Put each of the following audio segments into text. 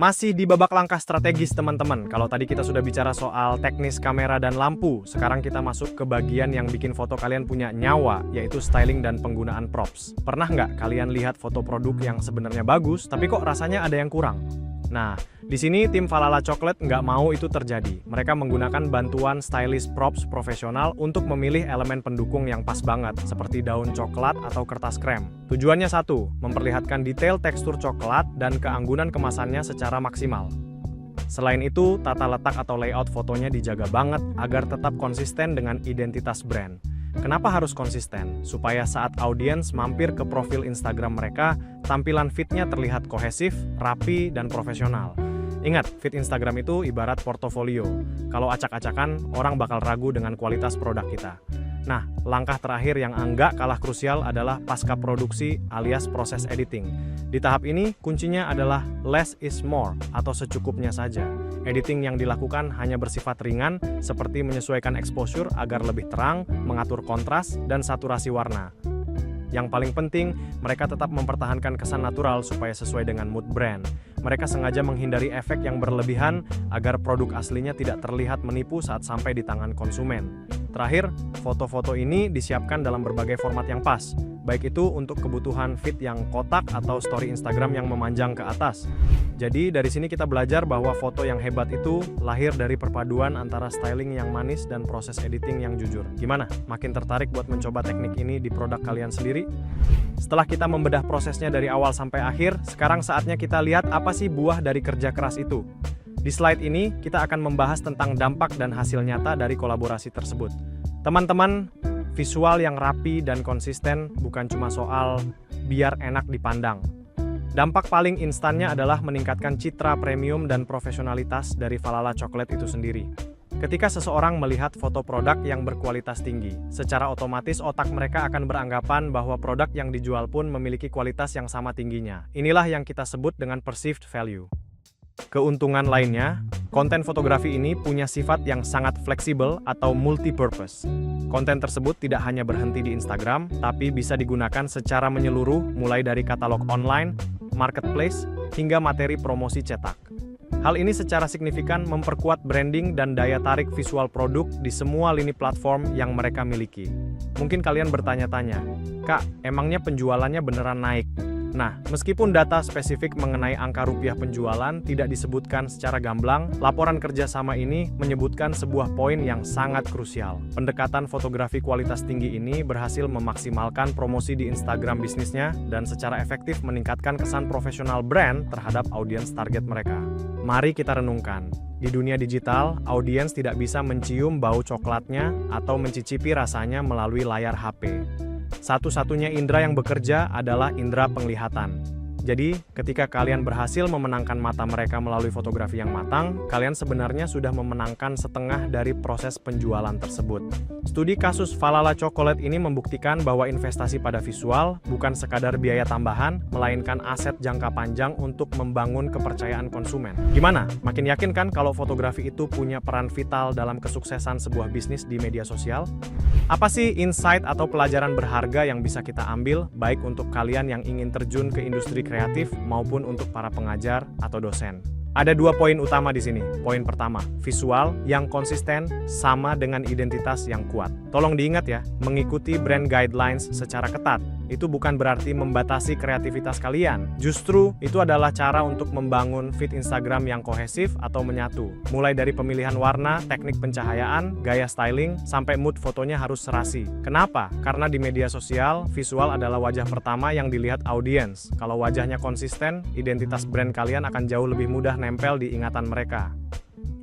Masih di babak langkah strategis teman-teman. Kalau tadi kita sudah bicara soal teknis kamera dan lampu, sekarang kita masuk ke bagian yang bikin foto kalian punya nyawa, yaitu styling dan penggunaan props. Pernah nggak kalian lihat foto produk yang sebenarnya bagus, tapi kok rasanya ada yang kurang? Nah, di sini tim Valhalla Chocolate nggak mau itu terjadi. Mereka menggunakan bantuan stylist props profesional untuk memilih elemen pendukung yang pas banget, seperti daun coklat atau kertas krem. Tujuannya satu, memperlihatkan detail tekstur coklat dan keanggunan kemasannya secara maksimal. Selain itu, tata letak atau layout fotonya dijaga banget agar tetap konsisten dengan identitas brand. Kenapa harus konsisten? Supaya saat audiens mampir ke profil Instagram mereka, tampilan feed-nya terlihat kohesif, rapi, dan profesional. Ingat, feed Instagram itu ibarat portofolio. Kalau acak-acakan, orang bakal ragu dengan kualitas produk kita. Nah, langkah terakhir yang enggak kalah krusial adalah pasca produksi alias proses editing. Di tahap ini, kuncinya adalah less is more atau secukupnya saja. Editing yang dilakukan hanya bersifat ringan, seperti menyesuaikan exposure agar lebih terang, mengatur kontras, dan saturasi warna. Yang paling penting, mereka tetap mempertahankan kesan natural supaya sesuai dengan mood brand. Mereka sengaja menghindari efek yang berlebihan agar produk aslinya tidak terlihat menipu saat sampai di tangan konsumen. Terakhir, foto-foto ini disiapkan dalam berbagai format yang pas, baik itu untuk kebutuhan feed yang kotak atau story Instagram yang memanjang ke atas. Jadi dari sini kita belajar bahwa foto yang hebat itu lahir dari perpaduan antara styling yang manis dan proses editing yang jujur. Gimana? Makin tertarik buat mencoba teknik ini di produk kalian sendiri? Setelah kita membedah prosesnya dari awal sampai akhir, sekarang saatnya kita lihat apa sih buah dari kerja keras itu. Di slide ini, kita akan membahas tentang dampak dan hasil nyata dari kolaborasi tersebut. Teman-teman, visual yang rapi dan konsisten bukan cuma soal biar enak dipandang. Dampak paling instannya adalah meningkatkan citra premium dan profesionalitas dari Valhalla Chocolate itu sendiri. Ketika seseorang melihat foto produk yang berkualitas tinggi, secara otomatis otak mereka akan beranggapan bahwa produk yang dijual pun memiliki kualitas yang sama tingginya. Inilah yang kita sebut dengan perceived value. Keuntungan lainnya, konten fotografi ini punya sifat yang sangat fleksibel atau multi-purpose. Konten tersebut tidak hanya berhenti di Instagram, tapi bisa digunakan secara menyeluruh mulai dari katalog online, marketplace, hingga materi promosi cetak. Hal ini secara signifikan memperkuat branding dan daya tarik visual produk di semua lini platform yang mereka miliki. Mungkin kalian bertanya-tanya, "Kak, emangnya penjualannya beneran naik?" Nah, meskipun data spesifik mengenai angka rupiah penjualan tidak disebutkan secara gamblang, laporan kerjasama ini menyebutkan sebuah poin yang sangat krusial. Pendekatan fotografi kualitas tinggi ini berhasil memaksimalkan promosi di Instagram bisnisnya dan secara efektif meningkatkan kesan profesional brand terhadap audiens target mereka. Mari kita renungkan. Di dunia digital, audiens tidak bisa mencium bau coklatnya atau mencicipi rasanya melalui layar HP. Satu-satunya indera yang bekerja adalah indera penglihatan. Jadi, ketika kalian berhasil memenangkan mata mereka melalui fotografi yang matang, kalian sebenarnya sudah memenangkan setengah dari proses penjualan tersebut. Studi kasus Valhalla Chocolate ini membuktikan bahwa investasi pada visual bukan sekadar biaya tambahan, melainkan aset jangka panjang untuk membangun kepercayaan konsumen. Gimana? Makin yakin kan kalau fotografi itu punya peran vital dalam kesuksesan sebuah bisnis di media sosial? Apa sih insight atau pelajaran berharga yang bisa kita ambil, baik untuk kalian yang ingin terjun ke industri kreatif maupun untuk para pengajar atau dosen? Ada dua poin utama di sini. Poin pertama, visual yang konsisten sama dengan identitas yang kuat. Tolong diingat ya, mengikuti brand guidelines secara ketat itu bukan berarti membatasi kreativitas kalian. Justru itu adalah cara untuk membangun feed Instagram yang kohesif atau menyatu. Mulai dari pemilihan warna, teknik pencahayaan, gaya styling, sampai mood fotonya harus serasi. Kenapa? Karena di media sosial, visual adalah wajah pertama yang dilihat audiens. Kalau wajahnya konsisten, identitas brand kalian akan jauh lebih mudah nempel di ingatan mereka.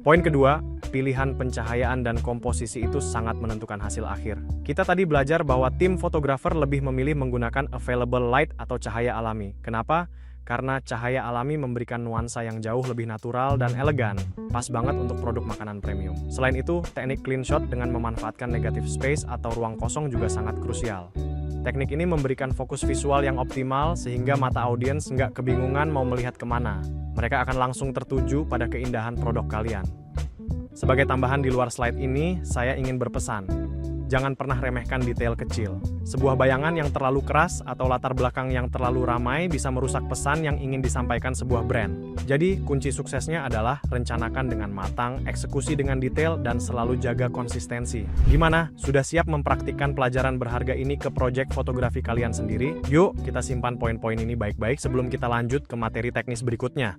Poin kedua, pilihan pencahayaan dan komposisi itu sangat menentukan hasil akhir. Kita tadi belajar bahwa tim fotografer lebih memilih menggunakan available light atau cahaya alami. Kenapa? Karena cahaya alami memberikan nuansa yang jauh lebih natural dan elegan, pas banget untuk produk makanan premium. Selain itu, teknik clean shot dengan memanfaatkan negative space atau ruang kosong juga sangat krusial. Teknik ini memberikan fokus visual yang optimal sehingga mata audiens nggak kebingungan mau melihat kemana. Mereka akan langsung tertuju pada keindahan produk kalian. Sebagai tambahan di luar slide ini, saya ingin berpesan. jangan pernah remehkan detail kecil. Sebuah bayangan yang terlalu keras atau latar belakang yang terlalu ramai bisa merusak pesan yang ingin disampaikan sebuah brand. Jadi, kunci suksesnya adalah rencanakan dengan matang, eksekusi dengan detail, dan selalu jaga konsistensi. Gimana? Sudah siap mempraktikkan pelajaran berharga ini ke proyek fotografi kalian sendiri? Yuk, kita simpan poin-poin ini baik-baik sebelum kita lanjut ke materi teknis berikutnya.